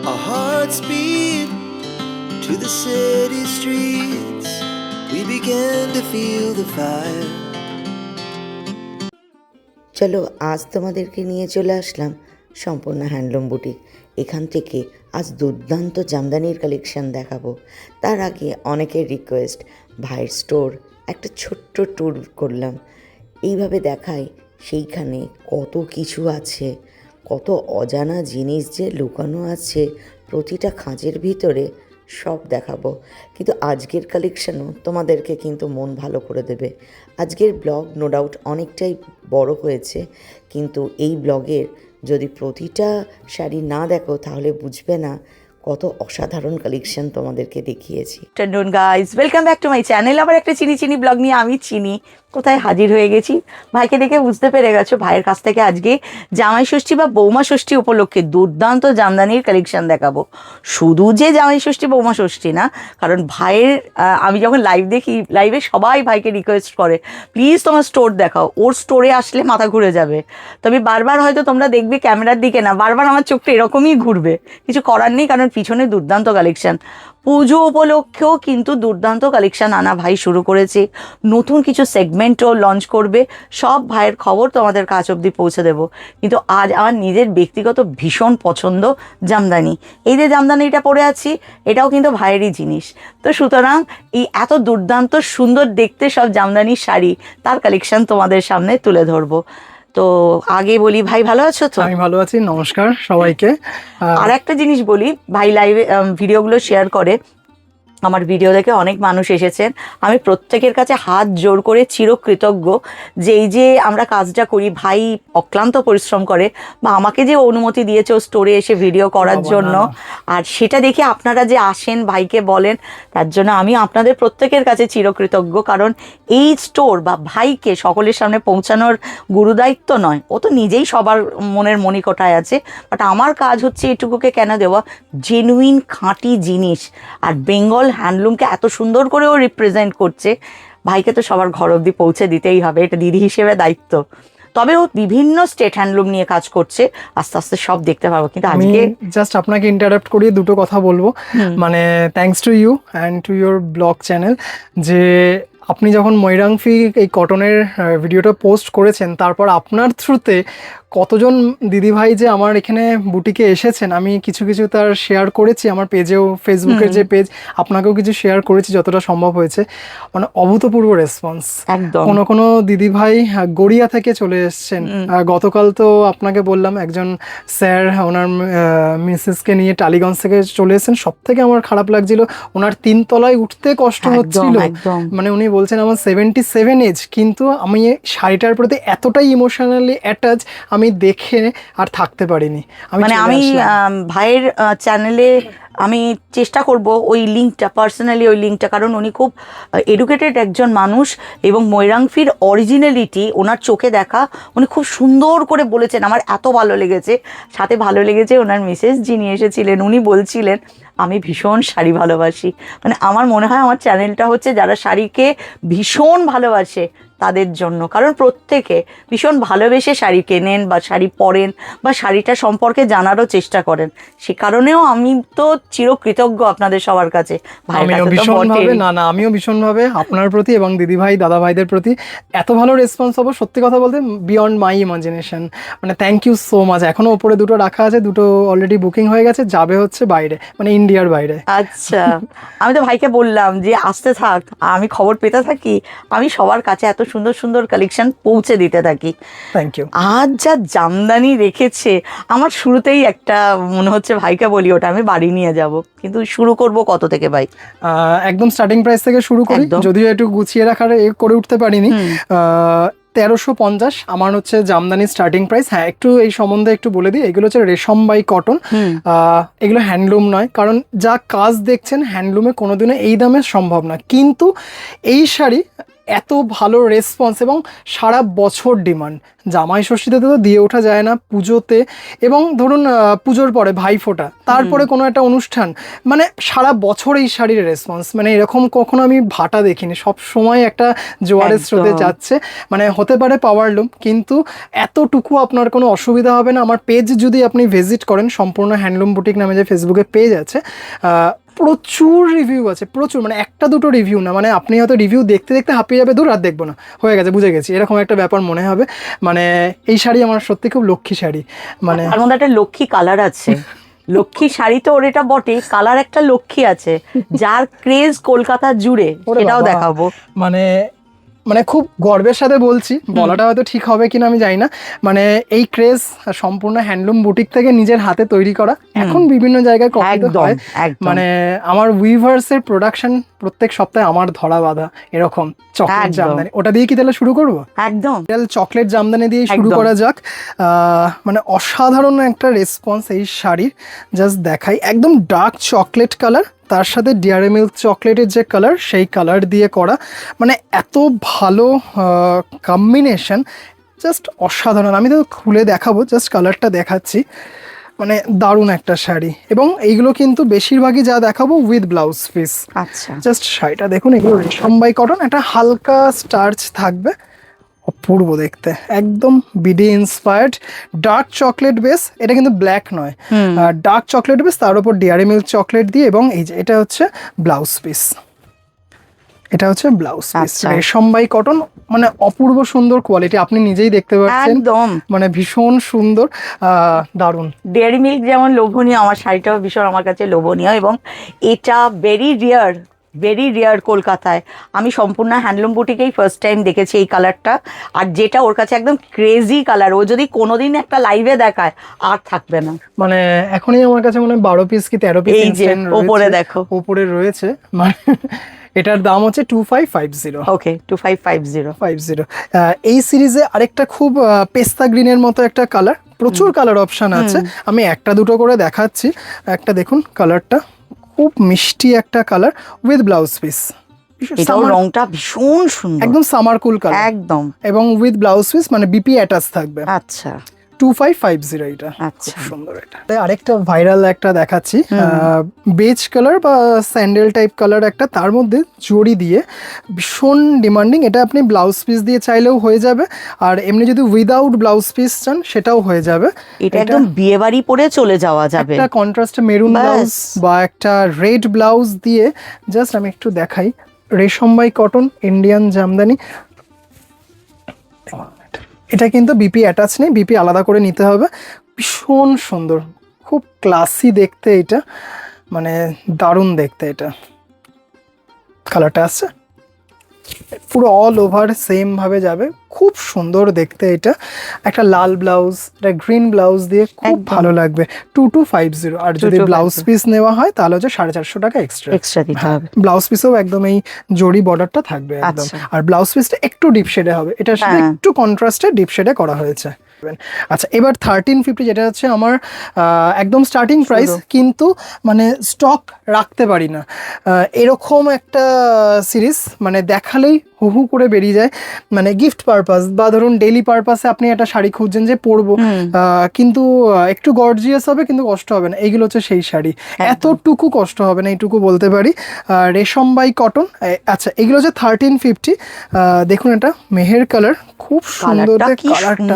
Our hearts beat to the city streets. We began to feel the fire. চলো আজ তোমাদেরকে নিয়ে চলে আসলাম সম্পূর্ণ হ্যান্ডলুম বুটিক। এখান থেকে আজ দুর্দান্ত জামদানির কালেকশান দেখাবো। তার আগে অনেকের রিকোয়েস্ট, ভাইয়ের স্টোর একটা ছোট্ট ট্যুর করলাম। এইভাবে দেখাই সেইখানে কত কিছু আছে, কত অজানা জিনিস যে লুকানো আছে প্রতিটা খাঁজের ভিতরে, সব দেখাবো। কিন্তু আজকের কালেকশানও তোমাদেরকে কিন্তু মন ভালো করে দেবে। আজকের ব্লগ নো ডাউট অনেকটাই বড় হয়েছে, কিন্তু এই ব্লগের যদি প্রতিটা শাড়ি না দেখো তাহলে বুঝবে না কত অসাধারণ কালেকশন তোমাদেরকে দেখিয়েছি। Afternoon guys, welcome back to my channel. আবার একটা চিনি ব্লগ নিয়ে আমি চিনি কোথায় হাজির হয়ে গেছি। ভাইকে দেখে বুঝতে পেরে গেছো, ভাইয়ের কাছ থেকে আজকে জামাই ষষ্ঠী বা বৌমা ষষ্ঠী উপলক্ষে দুর্দান্ত জামদানির কালেকশন দেখাবো। শুধু যে জামাই ষষ্ঠী বৌমা ষষ্ঠী না, কারণ ভাইয়ের আমি যখন লাইভ দেখি, লাইভে সবাই ভাইকে রিকোয়েস্ট করে প্লিজ তোমার স্টোর দেখাও, ওর স্টোরে আসলে মাথা ঘুরে যাবে। তবে বারবার হয়তো তোমরা দেখবে ক্যামেরার দিকে না, বারবার আমার চোখটা এরকমই ঘুরবে, কিছু করার নেই, কারণ পিছনে দুর্দান্ত কালেকশন। পুজো উপলক্ষেও কিন্তু দুর্দান্ত কালেকশন আনা ভাই শুরু করেছে। নতুন কিছু সেগমেন্টও লঞ্চ করবে। সব ভাইয়ের খবর তোমাদের কাছ অবধি পৌঁছে দেবো। কিন্তু আজ আমার নিজের ব্যক্তিগত ভীষণ পছন্দ জামদানি। এই যে জামদানিটা পরে আছি, এটাও কিন্তু ভাইয়েরই জিনিস। তো সুতরাং এই এত দুর্দান্ত সুন্দর দেখতে সব জামদানি শাড়ি, তার কালেকশন তোমাদের সামনে তুলে ধরবো। তো আগে বলি, ভাই ভালো আছো তো? আমি ভালো আছি, নমস্কার সবাইকে। আর একটা জিনিস বলি, ভাই লাইভে ভিডিওগুলো শেয়ার করে, আমার ভিডিও দেখে অনেক মানুষ এসেছেন। আমি প্রত্যেকের কাছে হাত জোর করে চিরকৃতজ্ঞ যে এই যে আমরা কাজটা করি, ভাই অক্লান্ত পরিশ্রম করে, বা আমাকে যে অনুমতি দিয়েছে ও স্টোরে এসে ভিডিও করার জন্য, আর সেটা দেখে আপনারা যে আসেন ভাইকে বলেন, তার জন্য আমি আপনাদের প্রত্যেকের কাছে চিরকৃতজ্ঞ। কারণ এই স্টোর বা ভাইকে সকলের সামনে পৌঁছানোর গুরুদায়িত্ব নয়, ও তো নিজেই সবার মনের মণিকোঠায় আছে, বাট আমার কাজ হচ্ছে এটুকুকে কেন দেওয়া, জেনুইন খাঁটি জিনিস। আর বেঙ্গল হ্যান্ডলুমকে এত সুন্দর করে ও রিপ্রেজেন্ট করছে, ভাইকে তো সবার ঘর অবধি পৌঁছে দিতেই হবে, এটা দিদি হিসেবে দায়িত্ব। তবে ও বিভিন্ন স্টেট হ্যান্ডলুম নিয়ে কাজ করছে, আস্তে আস্তে সব দেখতে পাবো। কিন্তু আজকে জাস্ট আপনাকে ইন্টারাপ্ট করিয়ে দুটো কথা বলবো। মানে thanks to you and to your blog channel, যে আপনি যখন ময়রাংফি এই কটনের ভিডিওটা পোস্ট করেছেন, তারপর আপনার থ্রুতে কতজন দিদিভাই যে আমার এখানে বুটিকে এসেছেন, আমি কিছু তার শেয়ার করেছি আমার পেজেও, ফেসবুকের যে পেজ, আপনাকেও কিছু শেয়ার করেছি যতটা সম্ভব হয়েছে। মানে অভূতপূর্ব রেসপন্স। একদম কোনো দিদিভাই গড়িয়া থেকে চলে এসছেন। গতকাল তো আপনাকে বললাম একজন স্যার ওনার মিসেসকে নিয়ে টালিগঞ্জ থেকে চলে এসেছেন। সব থেকে আমার খারাপ লাগছিল, ওনার 3 তলায় উঠতে কষ্ট হচ্ছিল। মানে উনি বলছেন আমার 77 এজ, কিন্তু আমি শাড়িটার প্রতি এতটাই ইমোশনালি অ্যাটাচ, আমি দেখে আর থাকতে পারিনি। আমি ভাইয়ের চ্যানেলে আমি চেষ্টা করব ওই লিঙ্কটা, পার্সোনালি ওই লিঙ্কটা, কারণ উনি খুব এডুকেটেড একজন মানুষ, এবং ময়রাংফির অরিজিনালিটি ওনার চোখে দেখা, উনি খুব সুন্দর করে বলেছেন, আমার এত ভালো লেগেছে। সাথে ভালো লেগেছে ওনার মিসেস যিনি এসেছিলেন, উনি বলছিলেন আমি ভীষণ শাড়ি ভালোবাসি। মানে আমার মনে হয় আমার চ্যানেলটা হচ্ছে যারা শাড়িকে ভীষণ ভালোবাসে তাদের জন্য, কারণ প্রত্যেকে ভীষণ ভালোবেসে শাড়ি কেনেন বা শাড়ি পরেন বা শাড়িটা সম্পর্কে জানারও চেষ্টা করেন। সে কারণেও আমি তো চিরকৃতজ্ঞ আপনাদের সবার কাছে। আমিও ভীষণভাবে আপনার প্রতি এবং দিদিভাই দাদা ভাইদের প্রতি। এত ভালো রেসপন্স হবো সত্যি কথা বলতে বিয়ন্ড মাই ইমাজিনেশন। মানে থ্যাংক ইউ সো মাচ। এখনো ওপরে দুটো রাখা আছে, দুটো অলরেডি বুকিং হয়ে গেছে, যাবে হচ্ছে বাইরে, মানে ইন্ডিয়ার বাইরে। আচ্ছা, আমি তো ভাইকে বললাম যে আসতে থাক, আমি খবর পেতে থাকি, আমি সবার কাছে এত সুন্দর কালেকশন পৌঁছে দিতে থাকি। Thank you. আজ যা জামদানি রেখেছে, আমার শুরুতেই একটা মনে হচ্ছে ভাইকে বলি ওটা আমি বাড়ি নিয়ে যাব। কিন্তু শুরু করব কত থেকে ভাই? একদম স্টার্টিং প্রাইস থেকে শুরু করি, যদিও একটু গুছিয়ে রাখার করে উঠতে পারিনি। 1350 আমার হচ্ছে জামদানি স্টার্টিং প্রাইস। হ্যাঁ, একটু এই সম্বন্ধে একটু বলে দিই, এগুলো হচ্ছে রেশম বাই কটন। এগুলো হ্যান্ডলুম নয়, কারণ যা কাজ দেখছেন হ্যান্ডলুমে কোনোদিনও এই দামে সম্ভব না। কিন্তু এই শাড়ি এত ভালো রেসপন্স এবং সারা বছর ডিমান্ড। জামাই ষষ্ঠীতে তো দিয়ে ওঠা যায় না, পুজোতে, এবং ধরুন পুজোর পরে ভাইফোঁটা, তারপরে কোনো একটা অনুষ্ঠান, মানে সারা বছর এই শাড়ির রেসপন্স, মানে এরকম কখনো আমি ভাটা দেখিনি, সব সময় একটা জোয়ারের স্রোতে যাচ্ছে। মানে হতে পারে পাওয়ার লুম, কিন্তু এতটুকু আপনার কোনো অসুবিধা হবে না। আমার পেজ যদি আপনি ভিজিট করেন, সম্পূর্ণ হ্যান্ডলুম বুটিক নামে যে ফেসবুকে পেজ আছে, প্রচুর রিভিউ আছে, প্রচুর, মানে একটা দুটো রিভিউ না, মানে আপনি হয়তো রিভিউ দেখতে দেখতে হাঁপিয়ে যাবে, দূর আর দেখবো না, হয়ে গেছে, বুঝে গেছি, এরকম একটা ব্যাপার মনে হবে। মানে এই শাড়ি আমার সত্যি খুব লক্ষ্মী শাড়ি। মানে তার মধ্যে একটা লক্ষ্মী কালার আছে, লক্ষ্মী শাড়ি তো ওর এটা বটে, কালার একটা লক্ষ্মী আছে যার ক্রেজ কলকাতা জুড়ে, ওরে সেটাও বাবা, দেখাবো। মানে মানে খুব গর্বের সাথে বলছি, বলাটা হয়তো ঠিক হবে কিনা আমি জানি না, মানে এই ক্রেজ সম্পূর্ণ হ্যান্ডলুম বুটিক থেকে নিজের হাতে তৈরি করা। এখন বিভিন্ন জায়গায় কপি তো হয়, মানে আমার উইভার্সের প্রোডাকশন প্রত্যেক সপ্তাহে আমার ধরা বাঁধা, এরকম চকলেট জামদানি, ওটা দিয়ে কি তাহলে শুরু করবো? একদম চকলেট জামদানি দিয়ে শুরু করা যাক। মানে অসাধারণ একটা রেসপন্স এই শাড়ির, জাস্ট দেখাই, একদম ডার্ক চকলেট কালার, তার সাথে ডেয়ারি মিল্ক চকলেটের যে কালার, সেই কালার দিয়ে করা, মানে এত ভালো কম্বিনেশন, জাস্ট অসাধারণ। আমি তো খুলে দেখাবো, জাস্ট কালারটা দেখাচ্ছি, মানে দারুণ একটা শাড়ি। এবং এইগুলো কিন্তু বেশিরভাগই যা দেখাবো উইথ ব্লাউজ পিস। আচ্ছা, জাস্ট শাড়িটা দেখুন, এগুলো রেশম বাই কটন, একটা হালকা স্টার্চ থাকবে, অপূর্ব দেখতে, একদম BD inspired, dark chocolate base, এটা কিন্তু ব্ল্যাক নয়, ডার্ক চকলেট বেস, তার উপর ডেয়ারি মিল্ক চকলেট দিয়ে, এবং এই যে এটা হচ্ছে ব্লাউজ পিস, এটা হচ্ছে ব্লাউজ পিস, রেশম বাই কটন, মানে অপূর্ব সুন্দর কোয়ালিটি, আপনি নিজেই দেখতে পাচ্ছেন, একদম মানে ভীষণ সুন্দর, দারুণ। ডেয়ারি মিল্ক যেমন লোভনীয়, আমার শাড়িটাও ভীষণ আমার কাছে লোভনীয়, এবং এটা ভেরি রেয়ার কলকাতায়। আমি সম্পূর্ণ হ্যান্ডলুম বুটিকেই ফার্স্ট টাইম দেখেছি এই কালারটা, আর যেটা ওর কাছে একদম ক্রেজি কালার, ও যদি কোনোদিন একটা লাইভে দেখায় আর থাকবে না। মানে এখনই আমার কাছে মনে হয় 12 পিস কি 13 পিস ওপরে দেখো, ওপরে রয়েছে, মানে এটার দাম হচ্ছে 2550। ওকে, 2550। এই সিরিজে আরেকটা খুব পেস্তা গ্রিনের মতো একটা কালার, প্রচুর কালার অপশন আছে, আমি একটা দুটো করে দেখাচ্ছি। একটা দেখুন কালারটা, খুব মিষ্টি একটা কালার উইথ ব্লাউজ পিস, এটাও রংটা ভীষণ সুন্দর, একদম সামার কুল কালার, একদম, এবং উইথ ব্লাউজ পিস, মানে বিপি অ্যাটাচ থাকবে। আচ্ছা, 2550 এটা, আচ্ছা, খুব সুন্দর। এটা আরেকটা ভাইরাল একটা দেখাচ্ছি, বেজ কালার বা স্যান্ডেল টাইপ কালার একটা, তার মধ্যে জড়ি দিয়ে, ভীষণ ডিমান্ডিং। এটা আপনি ব্লাউজ পিস দিয়ে চাইলেও হয়ে যাবে, আর এমনি যদি উইদাউট ব্লাউজ পিস চান সেটাও হয়ে যাবে। এটা একদম বিয়ে বাড়ি পরে চলে যাওয়া যাবে, একটা কন্ট্রাস্টে মেরুন ব্লাউজ বা একটা রেড ব্লাউজ দিয়ে, জাস্ট আমি একটু দেখাই, রেশম বাই কটন ইন্ডিয়ান জামদানি, এটা কিন্তু বিপি অ্যাটাচ নেই, বিপি আলাদা করে নিতে হবে। ভীষণ সুন্দর, খুব ক্লাসি দেখতে এটা, মানে দারুণ দেখতে। এটা কালারটা আসছে পুরো অল ওভার সেম ভাবে যাবে, খুব সুন্দর দেখতে। এটা একটা লাল ব্লাউজ, এটা গ্রিন ব্লাউজ দিয়ে খুব ভালো লাগবে। 2250, আর যদি ব্লাউজ পিস নেওয়া হয় তাহলে হচ্ছে 450 টাকা এক্সট্রা দিতে হবে। ব্লাউজ পিসেও একদম এই জরি বর্ডারটা থাকবে একদম, আর ব্লাউজ পিসটা একটু ডিপ শেডে হবে, এটার সাথে একটু কন্ট্রাস্টে ডিপ শেডে করা হয়েছে। আচ্ছা, এবার 1350, যেটা হচ্ছে আমার একদম স্টার্টিং প্রাইস, কিন্তু মানে স্টক রাখতে পারি না, এরকম একটা সিরিজ, মানে দেখালেই হু হু করে বেরিয়ে যায়, মানে গিফট পারপাস বা ধরুন ডেইলি পারপাসে আপনি একটা শাড়ি খুঁজছেন যে পরবো, কিন্তু একটু গর্জিয়াস হবে কিন্তু কষ্ট হবে না, এইগুলো হচ্ছে সেই শাড়ি, এতটুকু কষ্ট হবে না, এইটুকু বলতে পারি। রেশম বাই কটন, আচ্ছা এগুলো হচ্ছে 1350। দেখুন এটা মেহের কালার, খুব সুন্দর কালারটা,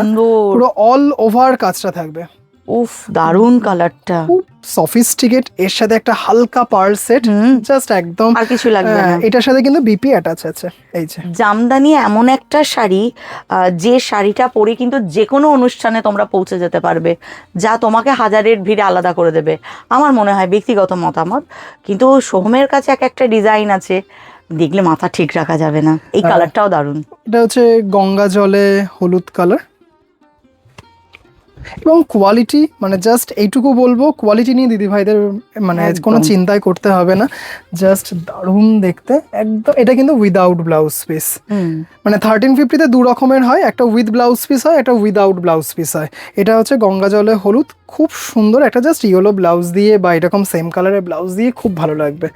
পুরো অল ওভার কাজটা থাকবে, উফ দারুন কালারটা, খুব সফিস্টিকেট, এর সাথে একটা হালকা পার্ল সেট, জাস্ট একদম আর কিছু লাগবে না। এটার সাথে কিন্তু বিপি অ্যাটাচ আছে। এই যে জামদানি এমন একটা শাড়ি, যে শাড়িটা পরে কিন্তু যে কোনো অনুষ্ঠানে তোমরা পৌঁছে যেতে পারবে, যা তোমাকে হাজারের ভিড়ে আলাদা করে দেবে, আমার মনে হয়, ব্যক্তিগত মতামত। কিন্তু সোহমের কাছে এক একটা ডিজাইন আছে, দেখলে মাথা ঠিক রাখা যাবে না। এই কালারটাও দারুণ, এটা হচ্ছে গঙ্গা জলে হলুদ কালার, এবং কোয়ালিটি, মানে জাস্ট এইটুকু বলবো, কোয়ালিটি নিয়ে দিদি ভাইদের মানে কোনো চিন্তাই করতে হবে না, জাস্ট দারুণ দেখতে একদম। এটা কিন্তু উইদাউট ব্লাউজ পিস, মানে 1350-তে দু রকমের হয়, একটা উইথ ব্লাউজ পিস হয়, একটা উইদাউট ব্লাউজ পিস হয়। এটা হচ্ছে গঙ্গা জলে হলুদ, খুব সুন্দর, একটা জাস্ট ইয়েলো ব্লাউজ দিয়ে বা এরকম সেম কালারের ব্লাউজ দিয়ে খুব ভালো লাগবে,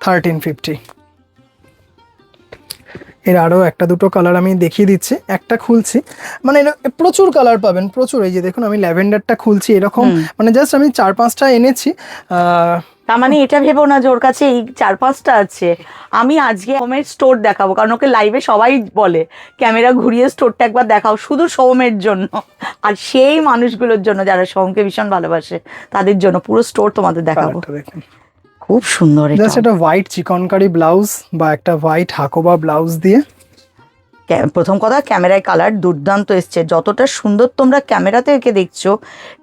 1350। এর আরও একটা দুটো কালার আমি দেখিয়ে দিচ্ছি, একটা খুলছি, মানে প্রচুর কালার পাবেন, প্রচুর। এই যে দেখুন আমি ল্যাভেন্ডারটা খুলছি এরকম, মানে জাস্ট আমি 4-5টা এনেছি। তার মানে এটা ভেবো না যে ওর কাছে এই 4-5টা আছে। আমি আজকে সোমের স্টোর দেখাবো, কারণ ওকে লাইভে সবাই বলে ক্যামেরা ঘুরিয়ে স্টোরটা একবার দেখাও, শুধু সোমের জন্য আর সেই মানুষগুলোর জন্য যারা সোমকে ভীষণ ভালোবাসে, তাদের জন্য পুরো স্টোর তোমাদের দেখাবো। দেখুন খুব সুন্দর এটা। জাস্ট একটা হোয়াইট চিকনকারি ব্লাউজ বা একটা হোয়াইট হাকোবা ব্লাউজ দিয়ে। প্রথম কথা, ক্যামেরায় কালার দুর্দান্ত এসছে, যতটা সুন্দর তোমরা ক্যামেরাতে একে দেখছো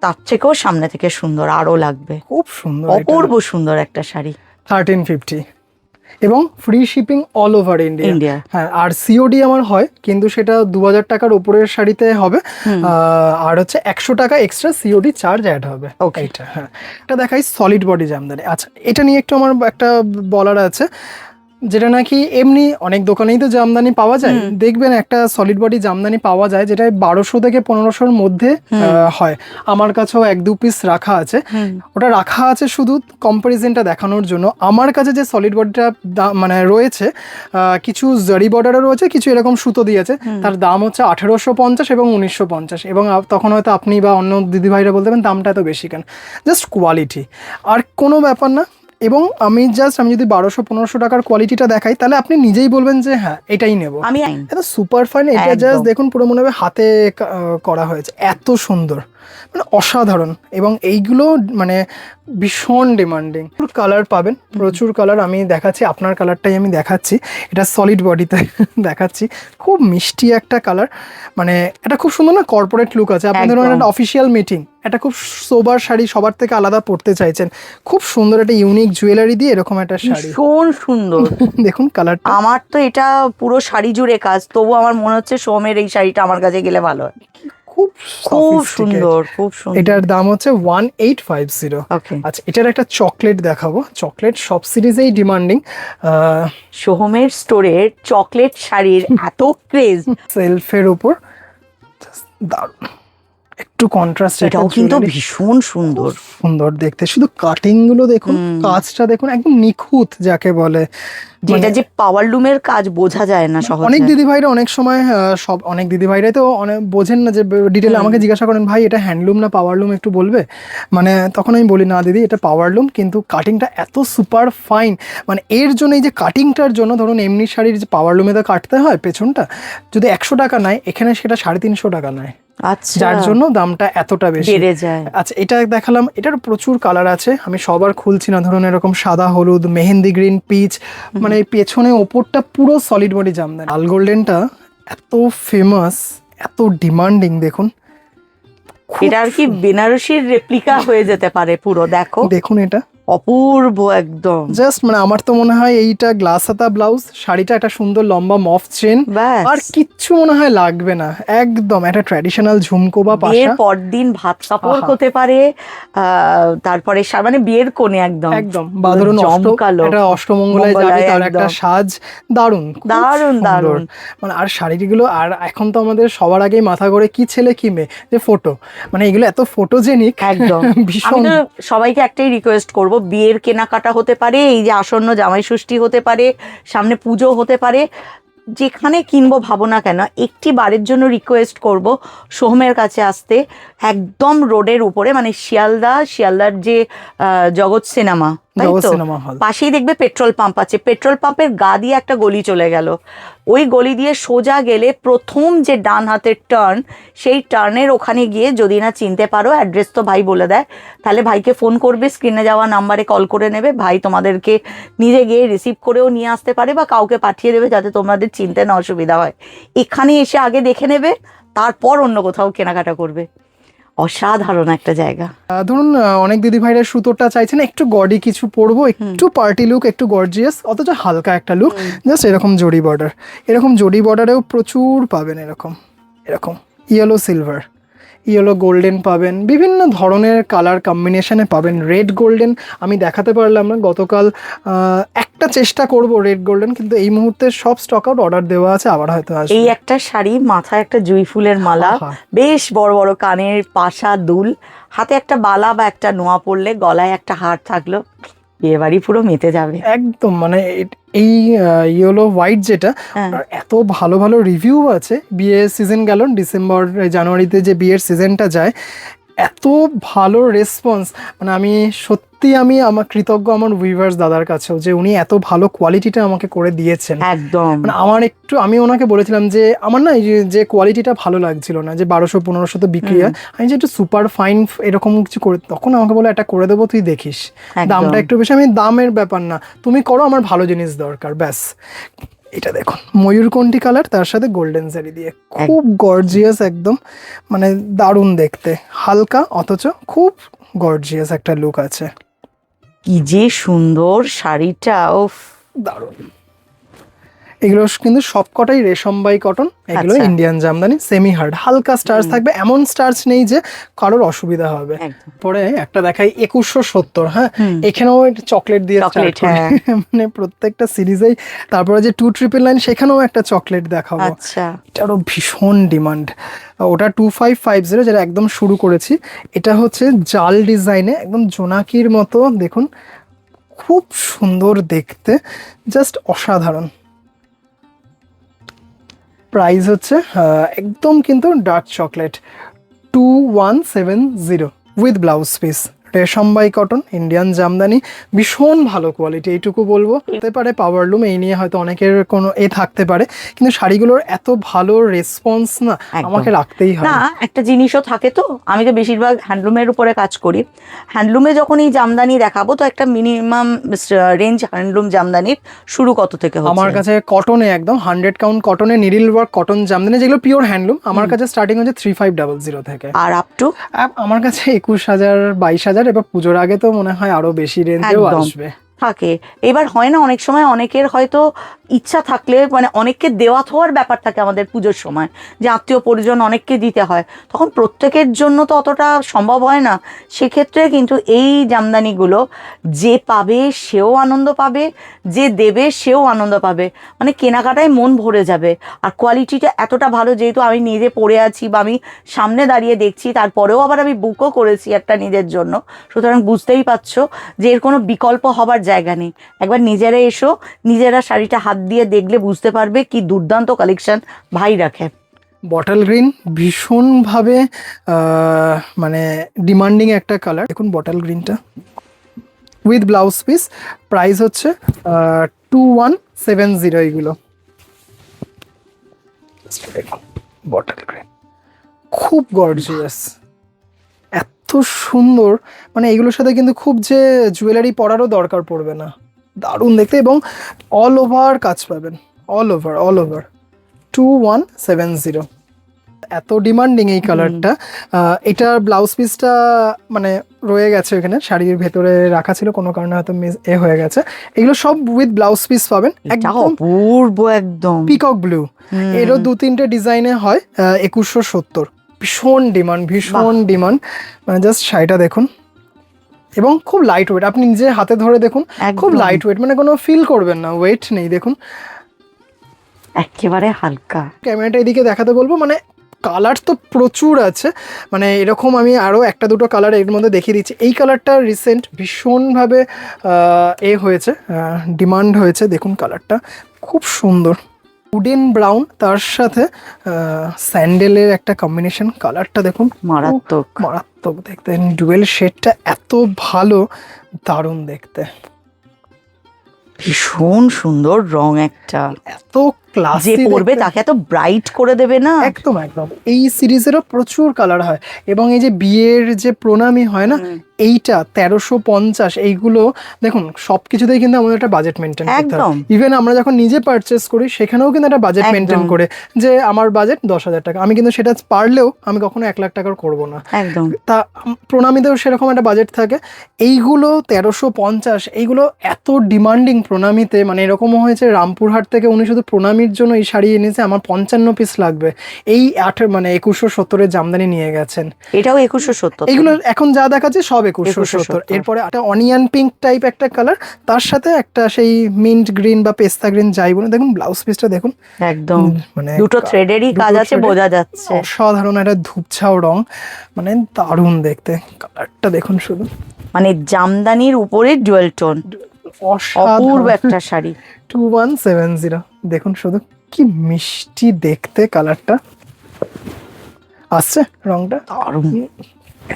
তার থেকেও সামনে থেকে সুন্দর আরো লাগবে। খুব সুন্দর, অপূর্ব সুন্দর একটা শাড়ি। 1350 এবং free shipping all over India. হ্যাঁ, আর সিওডি আমার হয়, কিন্তু সেটা 2000 টাকার উপরের শাড়িতে হবে, আর হচ্ছে 100 টাকা এক্সট্রা সিওডি চার্জ অ্যাড হবে। এইটা হ্যাঁ, এটা দেখাই সলিড বডি জামদানি। আচ্ছা, এটা নিয়ে একটু আমার একটা বলার আছে, যেটা নাকি এমনি অনেক দোকানেই তো জামদানি পাওয়া যায়, দেখবেন একটা সলিড বডি জামদানি পাওয়া যায় যেটা 1200 থেকে 1500-র মধ্যে হয়। আমার কাছেও 1-2 পিস রাখা আছে, ওটা রাখা আছে শুধু কম্পারিজনটা দেখানোর জন্য। আমার কাছে যে সলিড বডিটা মানে রয়েছে, কিছু জারি বর্ডারও রয়েছে, কিছু এরকম সুতো দিয়েছে, তার দাম হচ্ছে 1850 এবং 1950। এবং তখন হয়তো আপনি বা অন্য দিদিভাইরা বলতে পারেন দামটা এত বেশি কেন, জাস্ট কোয়ালিটি, আর কোনো ব্যাপার না। এবং আমি যদি 1200-1500 টাকার কোয়ালিটিটা দেখাই, তাহলে আপনি নিজেই বলবেন যে হ্যাঁ এটাই নেব। আমি এটা সুপার ফাইন, এটা জাস্ট দেখুন পুরো মনে হবে হাতে করা হয়েছে, এত সুন্দর, মানে অসাধারণ। এবং এইগুলো মানে ভীষণ ডিমান্ডিং। কালার পাবেন, প্রচুর কালার। আমি দেখাচ্ছি, আপনার কালারটাই আমি দেখাচ্ছি, এটা সলিড বডিতে দেখাচ্ছি। খুব মিষ্টি একটা কালার, মানে এটা খুব সুন্দর না, কর্পোরেট লুক আছে। আপনি ধরুন একটা অফিসিয়াল মিটিং, এটা খুব সোবার শাড়ি সবার থেকে আলাদা পড়তে চাইছেন, খুব সুন্দর একটা ইউনিক জুয়েলারি দিয়ে এরকম একটা শাড়ি, ভীষণ সুন্দর। দেখুন কালারটা। আমার তো এটা পুরো শাড়ি জুড়ে কাজ, তবু আমার মনে হচ্ছে সোমের এই শাড়িটা আমার কাছে গেলে ভালো হয়। খুব সুন্দর, খুব সুন্দর। এটার দাম হচ্ছে 1850। আচ্ছা, এটার একটা চকলেট দেখাবো। চকলেট সব সিরিজেই ডিমান্ডিং। সোহমের স্টোরের চকলেট শাড়ির এত ক্রেজ, সেলফের উপর দারুণ, একটু কন্ট্রাস্ট। এটাও কিন্তু ভীষণ সুন্দর, সুন্দর দেখতে। শুধু কাটিং গুলো দেখুন, কাজটা দেখুন, একদম নিখুঁত যাকে বলে। যেটা যে পাওয়ার লুমের কাজ বোঝা যায় না সহজে। অনেক দিদিভাইরা অনেক সময় অনেক দিদিভাইরাই তো অনেক বোঝেন না, যে ডিটেলে আমাকে জিজ্ঞাসা করেন ভাই এটা হ্যান্ডলুম না পাওয়ার লুম একটু বলবে। মানে তখন আমি বলি না দিদি, এটা পাওয়ার লুম, কিন্তু কাটিংটা এত সুপার ফাইন। মানে এর জন্য, এই যে কাটিংটার জন্য, ধরুন এমনি শাড়ির যে পাওয়ার লুমে তো কাটতে হয় পেছনটা, যদি 100 টাকা নেয়, এখানে সেটা 350 টাকা নেয়। আচ্ছা, যার জন্য দামটা এতটা বেশি বেড়ে যায়। আচ্ছা, এটা দেখালাম, এটার প্রচুর কালার আছে, আমি সবার খুলছি না। ধরুন এরকম সাদা, হলুদ, মেহেন্দি গ্রিন, পিচ, মানে পেছনে ওপরটা পুরো সলিড বডি জামদানি। লাল গোল্ডেনটা এত ফেমাস, এত ডিমান্ডিং, দেখুন এটা আর কি বেনারসির রেপ্লিকা হয়ে যেতে পারে পুরো। দেখুন এটা অপূর্ব একদম, জাস্ট মানে আমার তো মনে হয় এইটা গ্লাস হাতা ব্লাউজ, শাড়িটা একটা সুন্দর লম্বা মফ চেন, আর কিচ্ছু মনে হয় লাগবে না। একদম একটা ট্র্যাডিশনাল ঝুমকো বা পাশা। বিয়ের পরদিন ভাত কাপড় হতে পারে, তারপরে মানে বিয়ের কোণে একদম বা ধরুন একটা অষ্টমঙ্গলায় যাবে, তার একটা সাজ, দারুণ দারুণ দারুণ। মানে আর শাড়িগুলো, আর এখন তো আমাদের সবার আগেই মাথা করে কি ছেলে কি মেয়ে, যে ফটো, মানে এগুলো এত ফটোজেনিক একদম ভীষণ। আমি তো সবাইকে একটাই রিকোয়েস্ট করব, বিয়ের কেনাকাটা হতে পারে, এই যে আসন্ন জামাই ষষ্ঠী হতে পারে, সামনে পুজো হতে পারে, যেখানে কিনবো ভাবো না কেন, একটি বারের জন্য রিকোয়েস্ট করব সোহমের কাছে আসতে। একদম রোডের উপরে, মানে শিয়ালদার যে জগৎ সিনেমা, তাই তো, পাশেই দেখবে পেট্রোল পাম্প আছে, পেট্রোল পাম্পের গা দিয়ে একটা গলি চলে গেল, ওই গলি দিয়ে সোজা গেলে প্রথম যে ডান হাতের টার্ন, সেই টার্নের ওখানে গিয়ে যদি না চিনতে পারো, অ্যাড্রেস তো ভাই বলে দেয়, তাহলে ভাইকে ফোন করবে, স্ক্রিনে যাওয়া নাম্বারে কল করে নেবে, ভাই তোমাদেরকে নিজে গিয়ে রিসিভ করেও নিয়ে আসতে পারে, বা কাউকে পাঠিয়ে দেবে যাতে তোমাদের চিনতে না অসুবিধা হয়। এখানে এসে আগে দেখে নেবে, তারপর অন্য কোথাও কেনাকাটা করবে। অসাধারণ একটা জায়গা। ধরুন অনেক দিদি ভাইরা সুতোটা চাইছেন একটু গডি কিছু পরবো, একটু পার্টি লুক, একটু গর্জিয়াস, অথচ হালকা একটা লুক, জাস্ট এরকম জরি বর্ডার। এরকম জরি বর্ডারেও প্রচুর পাবেন, এরকম ইয়েলো সিলভার, ইয়েলো গোল্ডেন পাবেন, বিভিন্ন ধরনের কালার কম্বিনেশনে পাবেন। রেড গোল্ডেন আমি দেখাতে পারলাম না, গতকাল একটা চেষ্টা করব রেড গোল্ডেন, কিন্তু এই মুহূর্তে সব স্টক আউট, অর্ডার দেওয়া আছে, আবার হয়তো আসবে। এই একটা শাড়ি, মাথায় একটা জুঁই ফুলের মালা, বেশ বড় বড় কানের পাশা দুল, হাতে একটা বালা বা একটা নোয়া পরলে, গলায় একটা হার থাকলো, বিয়ে বাড়ি পুরো মেতে যাবে। একদম মানে এই ইয়েলো হোয়াইট যেটা, হ্যাঁ। আর এত ভালো ভালো রিভিউ আছে। বিয়ের সিজন গেল, ডিসেম্বর জানুয়ারিতে যে বিয়ের সিজনটা যায়, এত ভালো রেসপন্স, মানে আমি সত্যি আমার কৃতজ্ঞ আমার ভিউয়ার্স দাদার কাছেও, যে উনি এত ভালো কোয়ালিটিটা আমাকে করে দিয়েছেন। একদম। মানে আমি ওনাকে বলেছিলাম যে আমার না এই যে কোয়ালিটিটা ভালো লাগছিল না, যে 1200-1500 তো বিক্রি হয়, আমি যে একটু সুপার ফাইন এরকম কিছু করে, তখন আমাকে বলে এটা করে দেবো, তুই দেখিস, একদম। দামটা একটু বেশি। আমি দামের ব্যাপার না, তুমি করো, আমার ভালো জিনিস দরকার, ব্যাস। এটা দেখুন ময়ূরকণ্ঠী কালার, তার সাথে গোল্ডেন জারি দিয়ে, খুব গর্জিয়াস একদম, মানে দারুণ দেখতে, হালকা অথচ খুব গর্জিয়াস একটা লুক আছে। কি যে সুন্দর শাড়িটা, ওফ দারুণ। এগুলো কিন্তু সবকটাই রেশম বাই কটন, এগুলো আচ্ছা। ইন্ডিয়ান জামদানি, সেমি হার্ড, হালকা স্টার্চ থাকবে, এমন স্টার্চ নেই যে কারোর অসুবিধা হবে। একদম। পরে একটা দেখাই 2170, হ্যাঁ, এখানেও চকলেট দিয়ে চকলেট, start করি। মানে প্রত্যেকটা সিরিজেই। তারপরে যে 2999 সেখানেও একটা চকলেট দেখাবো, আচ্ছা। এটারও ভীষণ ডিমান্ড। ওটা 2550 যেটা একদম শুরু করেছি, এটা হচ্ছে জাল ডিজাইনে একদম জোনাকির মতো, দেখুন খুব সুন্দর দেখতে, জাস্ট অসাধারণ। প্রাইস হচ্ছে একদম কিন্তু dark chocolate 2170 with blouse piece, রেশম বাই কটন, ইন্ডিয়ান জামদানি, ভীষণ ভালো কোয়ালিটি, এইটুকু বলবো। হতে পারে পাওয়ারলুম, এই নিয়ে হয়তো অনেকের কোনো থাকতে পারে, কিন্তু শাড়িগুলোর এত ভালো রেসপন্স না, একদম। আমাকে রাখতেই হয়। না, একটা জিনিসও থাকে তো, আমি তো বেশিরভাগ হ্যান্ডলুমের উপরে কাজ করি। হ্যান্ডলুমে যখন এই জামদানি দেখাবো, তো একটা মিনিমাম রেঞ্জ হ্যান্ডলুম জামদানির শুরু কত থেকে হচ্ছে? আমার কাছে কটনে একদম 100 কাউন্ট কটনে, নিডিল ওয়ার্ক কটন জামদানি যেগুলো পিওর হ্যান্ডলুম, আমার কাছে স্টার্টিং হচ্ছে 3500 থেকে, আর আপ টু আমার কাছে 21,000 22,000, এবার পুজোর আগে তো মনে হয় আরো বেশি রেঞ্জেও একদম আসবে। থাকে। এবার হয় না, অনেক সময় অনেকের হয়তো ইচ্ছা থাকলে, মানে অনেককে দেওয়া থাওয়ার ব্যাপার থাকে আমাদের পুজোর সময়, যে আত্মীয় পরিজন অনেককে দিতে হয়, তখন প্রত্যেকের জন্য তো অতটা সম্ভব হয় না। সেক্ষেত্রে কিন্তু এই জামদানিগুলো যে পাবে সেও আনন্দ পাবে, যে দেবে সেও আনন্দ পাবে, মানে কেনাকাটায় মন ভরে যাবে। আর কোয়ালিটিটা এতটা ভালো, যেহেতু আমি নিজে পরে আছি বা আমি সামনে দাঁড়িয়ে দেখছি, তারপরেও আবার আমি বুকও করেছি একটা নিজের জন্য, সুতরাং বুঝতেই পারছো যে এর কোনো বিকল্প হবার জায়গা নেই। একবার নিজেরা এসো, নিজেরা শাড়িটা হাত দিয়ে দেখলে বুঝতে পারবে কি দুর্দান্ত কালেকশন ভাই রাখে। বটল গ্রিন ভীষণভাবে মানে ডিমান্ডিং একটা কালার, দেখুন বটল গ্রিনটা উইথ ব্লাউজ পিস, প্রাইস হচ্ছে 2170 এগুলো। বটল গ্রিন খুব গর্জিয়াস, এত সুন্দর, মানে এগুলোর সাথে কিন্তু খুব যে জুয়েলারি পরারও দরকার পড়বে না, দারুণ দেখতে, এবং অল ওভার কাজ পাবেন, অল ওভার 2170। এত ডিমান্ডিং এই কালারটা, এটার ব্লাউজ পিসটা মানে রয়ে গেছে এখানে, শাড়ির ভেতরে রাখা ছিল, কোনো কারণে হয়তো হয়ে গেছে। এগুলো সব উইথ ব্লাউজ পিস পাবেন, একদম অপূর্ব, একদম পিকক ব্লু। এরও 2-3টে ডিজাইনে হয়, 2170, ভীষণ ডিমান্ড, মানে জাস্ট শাড়িটা দেখুন, এবং খুব লাইট ওয়েট, আপনি নিজে হাতে ধরে দেখুন, খুব লাইট ওয়েট, মানে কোনো ফিল করবেন না ওয়েট নেই, দেখুন একেবারে হালকা। ক্যামেরাটা এদিকে দেখাতে বলবো, মানে কালার তো প্রচুর আছে, মানে এরকম আমি আরও 1-2টো কালার এর মধ্যে দেখিয়ে দিচ্ছি। এই কালারটা রিসেন্ট ভীষণভাবে হয়েছে, ডিমান্ড হয়েছে, দেখুন কালারটা খুব সুন্দর, উডেন ব্রাউন, তার সাথে স্যান্ডেলের একটা কম্বিনেশন, কালারটা দেখুন মারাত্মক দেখতে, ডুয়েল শেডটা এত ভালো, দারুণ দেখতে, ভীষণ সুন্দর রং, একটা এত ক্লাসি, যে পরবে তাকে এত ব্রাইট করে দেবে না, একদম। এই সিরিজেরও প্রচুর কালার হয়, এবং এই যে বিয়ের যে প্রণামী হয় না, এইটা 1350, এইগুলো দেখুন সবকিছুতেই কিন্তু আমাদের একটা বাজেট মেনটেন করতে হয়। ইভেন আমরা যখন নিজে পারচেস করি সেখানেও কিন্তু একটা বাজেট মেনটেন করে, যে আমার বাজেট 10,000 টাকা, আমি কিন্তু সেটা পারলেও আমি কখনো 1 লাখ টাকার করবো না, একদম। তা প্রণামীতেও সেরকম একটা বাজেট থাকে। এইগুলো 1350, এইগুলো এত ডিমান্ডিং প্রণামীতে, মানে এরকমও হয়েছে রামপুরহাট থেকে উনি শুধু প্রণামী অষ্টমীর জন্য এই শাড়ি এনেছে, আমার 55 পিস লাগবে, এই 2170 জামদানি নিয়ে গেছেন। এটাও 2170? এগুলো এখন যা দেখাচ্ছে সব 2170। এরপরে একটা অনিয়ন পিঙ্ক টাইপ একটা কালার, তার সাথে একটা সেই মিন্ট গ্রিন বা পেস্তা গ্রিন যাই বলুন, দেখুন ব্লাউজ পিসটা দেখুন, একদম মানে দুটো থ্রেডেরই কাজ আছে, বোঝা যাচ্ছে। অসাধারণ একটা ধূপছাও রং, মানে দারুণ দেখতে। কালারটা দেখুন শুধু, মানে জামদানির উপরে ডুয়াল টোন, অপূর্ব একটা শাড়ি। 2170, দেখুন শুধু কি মিষ্টি দেখতে কালারটা আসছে, রংটা দারুণ,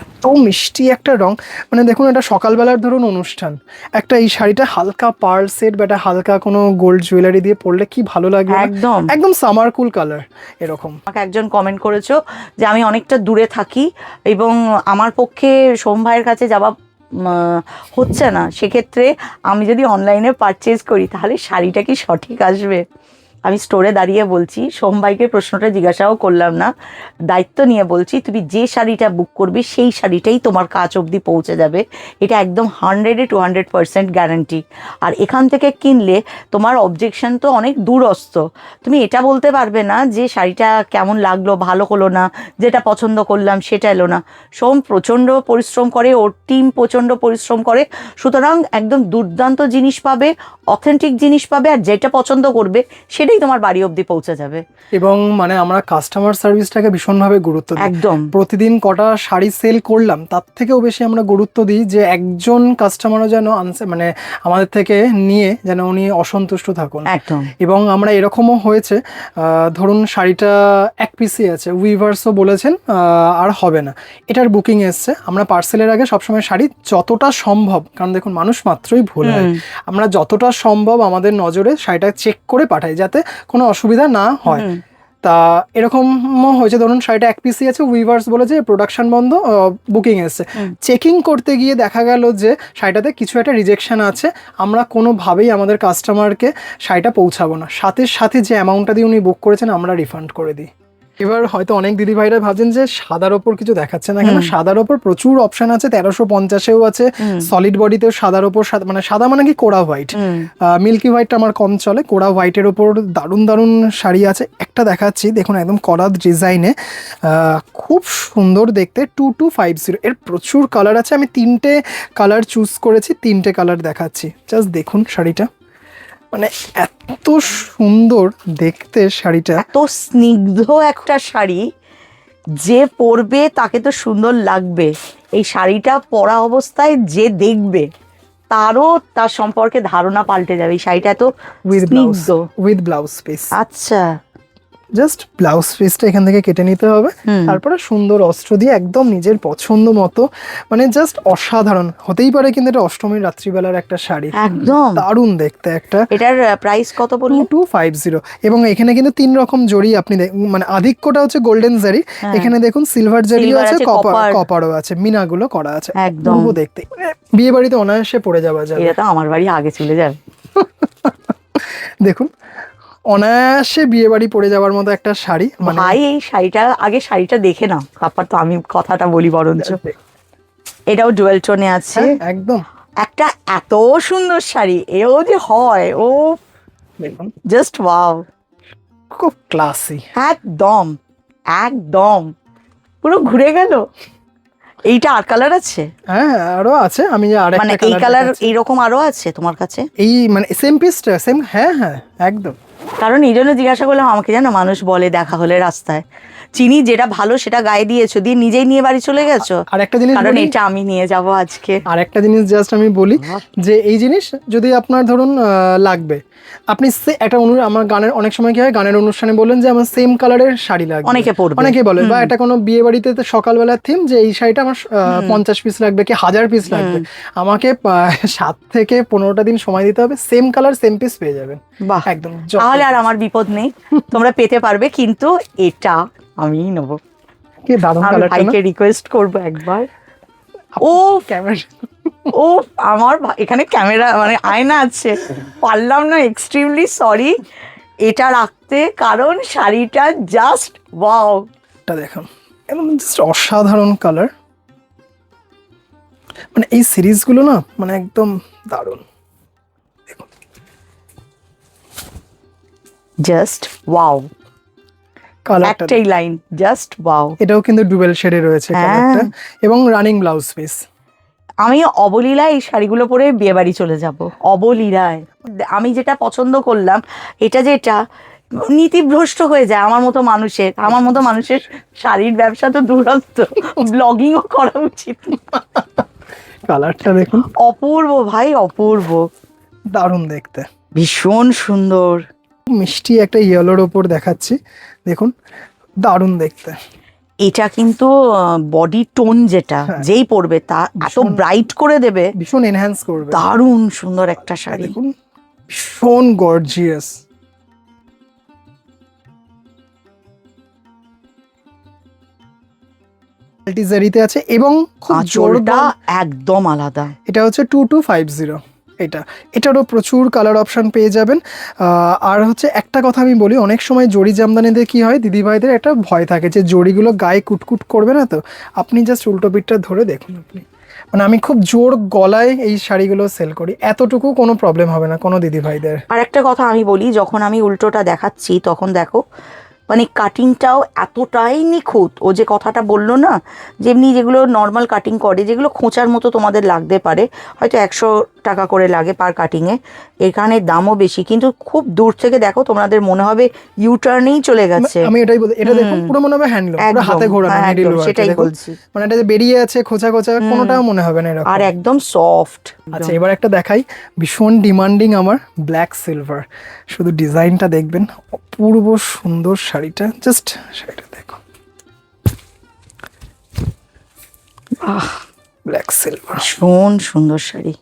এত মিষ্টি একটা রং। মানে দেখুন, এটা সকালবেলার ধরুন অনুষ্ঠান, একটা এই শাড়িটা হালকা পার্ল সেট বা একটা হালকা কোনো গোল্ড জুয়েলারি দিয়ে পরলে কি ভালো লাগবে না? একদম একদম সামার কুল কালার এরকম। আমাকে একজন কমেন্ট করেছো যে আমি অনেকটা দূরে থাকি এবং আমার পক্ষে সোম ভাইয়ের কাছে যাওয়া হচ্ছে না, সেক্ষেত্রে আমি যদি অনলাইনে পারচেজ করি তাহলে শাড়িটা কি সঠিক আসবে? আমি স্টোরে দাঁড়িয়ে বলছি, সোমবাইকে প্রশ্নটা জিজ্ঞাসাও করলাম না, দায়িত্ব নিয়ে বলছি, তুমি যে শাড়িটা বুক করবে সেই শাড়িটাই তোমার কাছ অবধি পৌঁছে যাবে, এটা একদম 100-এ 200% গ্যারান্টি। আর এখান থেকে কিনলে তোমার অবজেকশন তো অনেক দূরস্থ, তুমি এটা বলতে পারবে না যে শাড়িটা কেমন লাগলো, ভালো হলো না, যেটা পছন্দ করলাম সেটা এলো না। সোম প্রচণ্ড পরিশ্রম করে, ওর টিম প্রচণ্ড পরিশ্রম করে, সুতরাং একদম দুর্দান্ত জিনিস পাবে, অথেন্টিক জিনিস পাবে, আর যেটা পছন্দ করবে সেটাই তোমার বাড়ি অবধি পৌঁছে যাবে। এবং মানে আমরা কাস্টমার সার্ভিসটাকে ভীষণভাবে গুরুত্ব দিই। একদম, প্রতিদিন কটা শাড়ি সেল করলাম তার থেকেও বেশি আমরা গুরুত্ব দিই যে একজন কাস্টমারও যেন মানে আমাদের থেকে নিয়ে যেন উনি অসন্তুষ্ট থাকুন। একদম। এবং আমরা এরকমও হয়েছে, ধরুন শাড়িটা এক পিসই আছে, উইভার্সও বলেছেন আর হবে না, এটার বুকিং এসছে, আমরা পার্সেলের আগে সবসময় শাড়ি যতটা সম্ভব, কারণ দেখুন মানুষ মাত্রই ভুল হয়, আমরা যতটা সম্ভব আমাদের নজরে শাড়িটা চেক করে পাঠাই যাতে কোনো অসুবিধা না হয়। তা এরকমও হয়েছে, ধরুন শাড়িটা এক পিসই আছে, উইভার্স বলেছে প্রোডাকশন বন্ধ, বুকিং এসছে, চেকিং করতে গিয়ে দেখা গেল যে শাড়িটাতে কিছু একটা রিজেকশন আছে, আমরা কোনোভাবেই আমাদের কাস্টমারকে শাড়িটা পৌঁছাবো না, সাথে সাথে যে অ্যামাউন্টটা দিয়ে উনি বুক করেছেন আমরা রিফান্ড করে দিই। এবার হয়তো অনেক দিদি ভাইরা ভাবছেন যে সাদার ওপর কিছু দেখাচ্ছে না কেন, সাদার ওপর প্রচুর অপশন আছে, 1350-এও আছে, সলিড বডিতেও সাদার ওপর, মানে সাদা মানে কি কোড়া হোয়াইট, মিল্কি হোয়াইটটা আমার কম চলে, কোড়া হোয়াইটের ওপর দারুণ দারুণ শাড়ি আছে। একটা দেখাচ্ছি, দেখুন একদম করাত ডিজাইনে, খুব সুন্দর দেখতে, 2250, এর প্রচুর কালার আছে, আমি 3টে কালার চুজ করেছি, 3টে কালার দেখাচ্ছি, জাস্ট দেখুন শাড়িটা, মানে এত সুন্দর দেখতে শাড়িটা, এত স্নিগ্ধ একটা শাড়ি, যে পরবে তাকে তো সুন্দর লাগবে, এই শাড়িটা পরা অবস্থায় যে দেখবে তারও তার সম্পর্কে ধারণা পাল্টে যাবে। এই শাড়িটা এত স্নিগ্ধ, উইথ ব্লাউজ পিস। আচ্ছা, জাস্ট ব্লাউজ পিসটা এখান থেকে কেটে নিতে হবে, তারপরে সুন্দর অস্ত্র দিয়ে একদম নিজের পছন্দ মতো, মানে জাস্ট অসাধারণ। হতেই পারে কিন্তু এটা অষ্টমীর রাত্রিবেলার একটা শাড়ি, একদম দারুণ দেখতে একটা। এটার প্রাইস কত বললেন? 2250। এবং এখানে কিন্তু 3 রকম জড়ি আপনি মানে আধিক্যটা হচ্ছে গোল্ডেন জারি, এখানে দেখুন সিলভার জারিও আছে, কপারও আছে, মিনাগুলো করা আছে, একদম দেখতে বিয়ে বাড়িতে অনায়াসে পড়ে যাওয়া যায়। এটা তো আমার বাড়ি আগে চলে যাবে। দেখুন অনায়াসে বিয়ে বাড়ি পরে যাওয়ার মতো একটা শাড়ি। ভাই এই শাড়িটা আগে শাড়িটা দেখে নাও, তারপর তো আমি কথাটা বলি বরঞ্চ। এটাও ডুয়েল টোনে আছে, একদম একটা এত সুন্দর শাড়ি, এও যে হয়, ও দেখুন জাস্ট ওয়াও, খুব ক্লাসি, একদম একদম পুরো ঘুরে গেল। এইটা আর কালার আছে? হ্যাঁ আরো আছে, আমি আরেকটা মানে এই কালার এইরকম আরো আছে তোমার কাছে? এই মানে সেম পিসটা সেম, হ্যাঁ হ্যাঁ একদম। কারণ এই জন্য জিজ্ঞাসা করলাম, আমাকে জানো মানুষ বলে দেখা হলে রাস্তায়, চিনি যেটা ভালো সেটা গায়ে দিয়েছো, দিয়ে নিজেই নিয়ে বাড়ি চলে গেছো। আর একটা জিনিস, কারণ এটা আমি নিয়ে যাব আজকে। আর একটা জিনিস জাস্ট আমি বলি যে এই জিনিস যদি আপনার ধরুন লাগবে, আপনি একটা আমার গানের অনেক সময় কি হয়, গানের অনুষ্ঠানে বললেন যে আমার সেম কালারের শাড়ি লাগবে, অনেকে পরবে, অনেকে বলে, বা এটা কোনো বিয়ে বাড়িতে সকালবেলার থিম যে এই শাড়িটা আমার 50 পিস লাগবে কি 1000 পিস লাগবে, আমাকে 7 থেকে 15টা দিন সময় দিতে হবে, সেম কালার সেম পিস পেয়ে যাবেন। বাহ, একদম, তাহলে আর আমার বিপদ নেই, তোমরা পেতে পারবে, কিন্তু এটা আমিই নেবো। কি দারুণ আমি কালারটা না? ভাইকে রিকোয়েস্ট করবো একবার। ও ক্যামেরা, ও আমার এখানে ক্যামেরা মানে আয়না আছে, পারলাম না, এক্সট্রিমলি সরি এটা রাখতে, কারণ শাড়িটা জাস্ট ওয়াও। এটা দেখুন একদম জাস্ট অসাধারণ কালার, মানে এই সিরিজগুলো না মানে একদম দারুণ। দেখুন জাস্ট ওয়াও, কালারটা একটাই লাইন, জাস্ট ওয়াও। এটাও কিন্তু ডুয়েল শেডে রয়েছে হ্যাঁ। কালারটা, এবং রানিং ব্লাউজ পিস। আমি অবলীলায় এই শাড়িগুলো পরে বিয়ে বাড়ি চলে যাব, অবলীলায়। আমি যেটা পছন্দ করলাম, যেটা নীতিভ্রষ্ট হয়ে যায় আমার মতো মানুষের শাড়ির ব্যবসা তো দুরন্ত, ব্লগিংও করা উচিত। কালারটা দেখুন, অপূর্ব ভাই, অপূর্ব, দারুণ দেখতে, ভীষণ সুন্দর। মিষ্টি একটা ইয়েলোর ওপর দেখাচ্ছি, দেখুন দারুণ দেখতে। এটা কিন্তু বডি টোন যেটা হ্যাঁ। যেই পরবে তা এত ব্রাইট করে দেবে, ভীষণ এনহ্যান্স করবে। দারুণ সুন্দর একটা শাড়ি। দেখুন ভীষণ গর্জিয়াস। জারিতে আছে এবং খুব আঁচলটা একদম আলাদা। এটা হচ্ছে 2250। এটারও প্রচুর কালার অপশন পেয়ে যাবেন। আর হচ্ছে একটা কথা আমি বলি, অনেক সময় জড়ি জামদানিতে কি হয়, দিদিভাইদের একটা ভয় থাকে যে জড়িগুলো গায়ে কুটকুট করবে না, তো আপনি জাস্ট উল্টো পিঠটা ধরে দেখুন। আপনি মানে আমি খুব জোর গলায় এই শাড়িগুলো সেল করি, এতটুকু কোনো প্রবলেম হবে না কোনো দিদিভাইদের। আর একটা কথা আমি বলি, যখন আমি উল্টোটা দেখাচ্ছি তখন দেখো মানে কাটিংটাও এতটাই নিখুঁত। ও যে কথাটা বললো না, যেমনি যেগুলো নর্মাল কাটিং করে, যেগুলো খোঁচার মতো তোমাদের লাগতে পারে, হয়তো 100 টাকা করে লাগে পার কাটিংয়ে, এখানে দামও বেশি, কিন্তু খুব দূর থেকে দেখো তোমাদের মনে হবে ইউটার্নেই চলে গেছে। আমি এটাই বলতে, এটা দেখুন পুরো মনে হবে হ্যান্ডলুম, পুরো হাতে ঘোরানো নিডল ওয়ার্ক, সেটাই বলছি। মানে এটা যে বেরিয়ে আছে খোঁচা খোঁচা, কোনোটাও মনে হবে না এরকম, আর একদম সফট। আচ্ছা এবার একটা দেখাই, ভীষণ ডিমান্ডিং আমার ব্ল্যাক সিলভার। শুধু ডিজাইনটা দেখবেন, অপূর্ব সুন্দর শাড়িটা, জাস্ট শাড়িটা দেখো, ব্ল্যাক সিলভার, ভীষণ সুন্দর শাড়ি।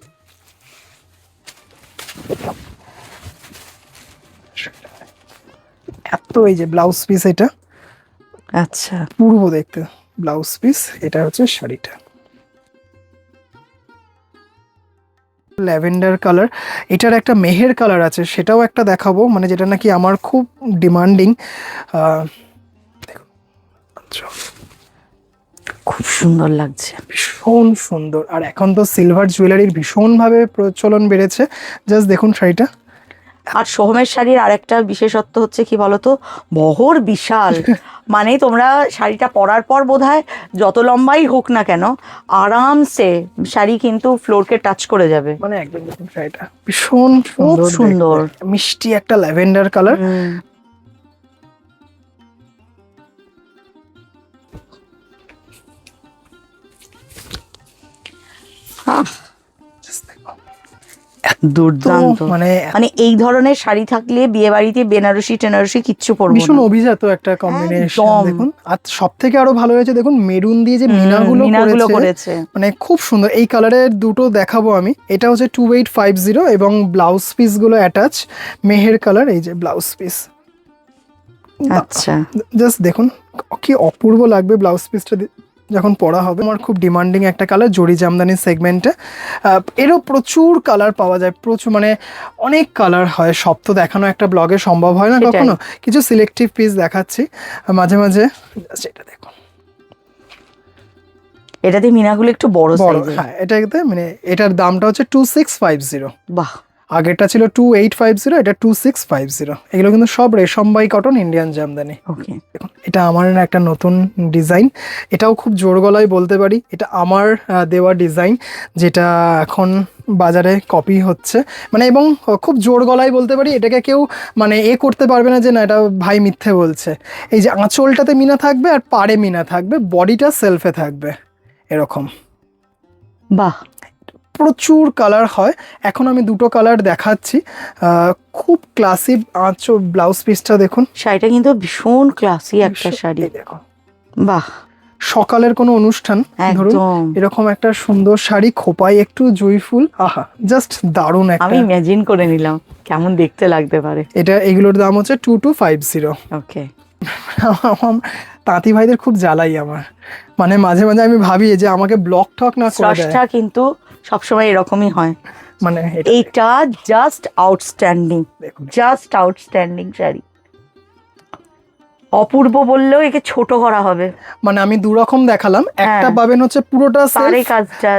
এত এই যে ব্লাউজ পিস, এটা আচ্ছা, পূর্ব দেখতে ব্লাউজ পিস, এটা হচ্ছে শাড়িটা ল্যাভেন্ডার কালার। এটার একটা মেহের কালার আছে, সেটাও একটা দেখাবো, মানে যেটা নাকি আমার খুব ডিমান্ডিং। খুব সুন্দর লাগছে, ভীষণ সুন্দর। আর এখন তো সিলভার জুয়েলারির ভীষণভাবে প্রচলন বেড়েছে, জাস্ট দেখুন শাড়িটা। আর সোহমের শাড়ির আরেকটা বিশেষত্ব হচ্ছে কি বলতো, বহর বিশাল। মানে তোমরা শাড়িটা পরার পর বোধহয় যত লম্বাই হোক না কেন, আরামসে শাড়ি কিন্তু ফ্লোরকে টাচ করে যাবে। মানে একদম দেখুন শাড়িটা ভীষণ খুব সুন্দর, মিষ্টি একটা ল্যাভেন্ডার কালার। দুর্দান্ত। মানে মানে এই ধরনের শাড়ি থাকলে বিয়ে বাড়িতে বেনারসি টেনারসি কিচ্ছু পরবো না। ভীষণ অভিজাত একটা কম্বিনেশন একদম। দেখুন। আর সব থেকে আরো ভালো হয়েছে দেখুন, মেরুন দিয়ে যে মিনাগুলো করেছে, মানে খুব সুন্দর। এই কালারের দুটো দেখাবো আমি। এটা হচ্ছে 2850 এবং ব্লাউজ পিস গুলো অ্যাটাচ মেহের কালার, এই যে ব্লাউজ পিস। আচ্ছা, জাস্ট দেখুন কি অপূর্ব লাগবে ব্লাউজ পিসটা যখন পরা হবে। আমার খুব ডিমান্ডিং একটা কালার জড়ি জামদানির সেগমেন্টে। এরও প্রচুর কালার পাওয়া যায়, প্রচুর, মানে অনেক কালার হয়, সব তো দেখানো একটা ব্লগে সম্ভব হয় না কখনো, কিছু সিলেক্টিভ পিস দেখাচ্ছি মাঝে মাঝে। এটা দেখুন, এটাতে মিনাগুলো একটু বড় সাইজের। হ্যাঁ এটাতে মানে এটার দামটা হচ্ছে 2650। বাহ, আগেরটা ছিল 2850, এটা 2650। এগুলো কিন্তু সব রেশমবাই কটন ইন্ডিয়ান জামদানি। ওকে, দেখুন এটা আমার একটা নতুন ডিজাইন, এটাও খুব জোর গলায় বলতে পারি এটা আমার দেওয়া ডিজাইন, যেটা এখন বাজারে কপি হচ্ছে, মানে এবং খুব জোর গলায় বলতে পারি এটাকে কেউ মানে করতে পারবে না যে না এটা ভাই মিথ্যে বলছে। এই যে আঁচলটাতে মিনা থাকবে আর পাড়ে মিনা থাকবে, বডিটা সেলফে থাকবে এরকম। বাহ, প্রচুর কালার হয়। এখন আমি দুটো কালার দেখাচ্ছি, খুব ক্লাসি ব্লাউজ পিসটা দেখুন। শাড়িটা কিন্তু ভীষণ ক্লাসি একটা শাড়ি। দেখুন, বাহ, সকালের কোনো অনুষ্ঠান ধরুন এরকম একটা সুন্দর শাড়ি, খোপায় একটু জুঁই ফুল, আহা জাস্ট দারুণ একটা। আমি ইমাজিন করে নিলাম কেমন দেখতে লাগতে পারে এটা। এগুলোর দাম হচ্ছে 2250। ওকে, তাঁতি ভাইদের খুব জ্বালাই আমার, মানে মাঝে মাঝে আমি ভাবি যে আমাকে ব্লক ঠক না করে দেয়, কিন্তু সবসময় এরকমই হয়। মানে এটা just outstanding, just outstanding sari. অপূর্ব বললেও একে ছোট করা হবে। মানে আমি দু রকম দেখালাম, একটা পাবেন হচ্ছে পুরোটা সেলফ,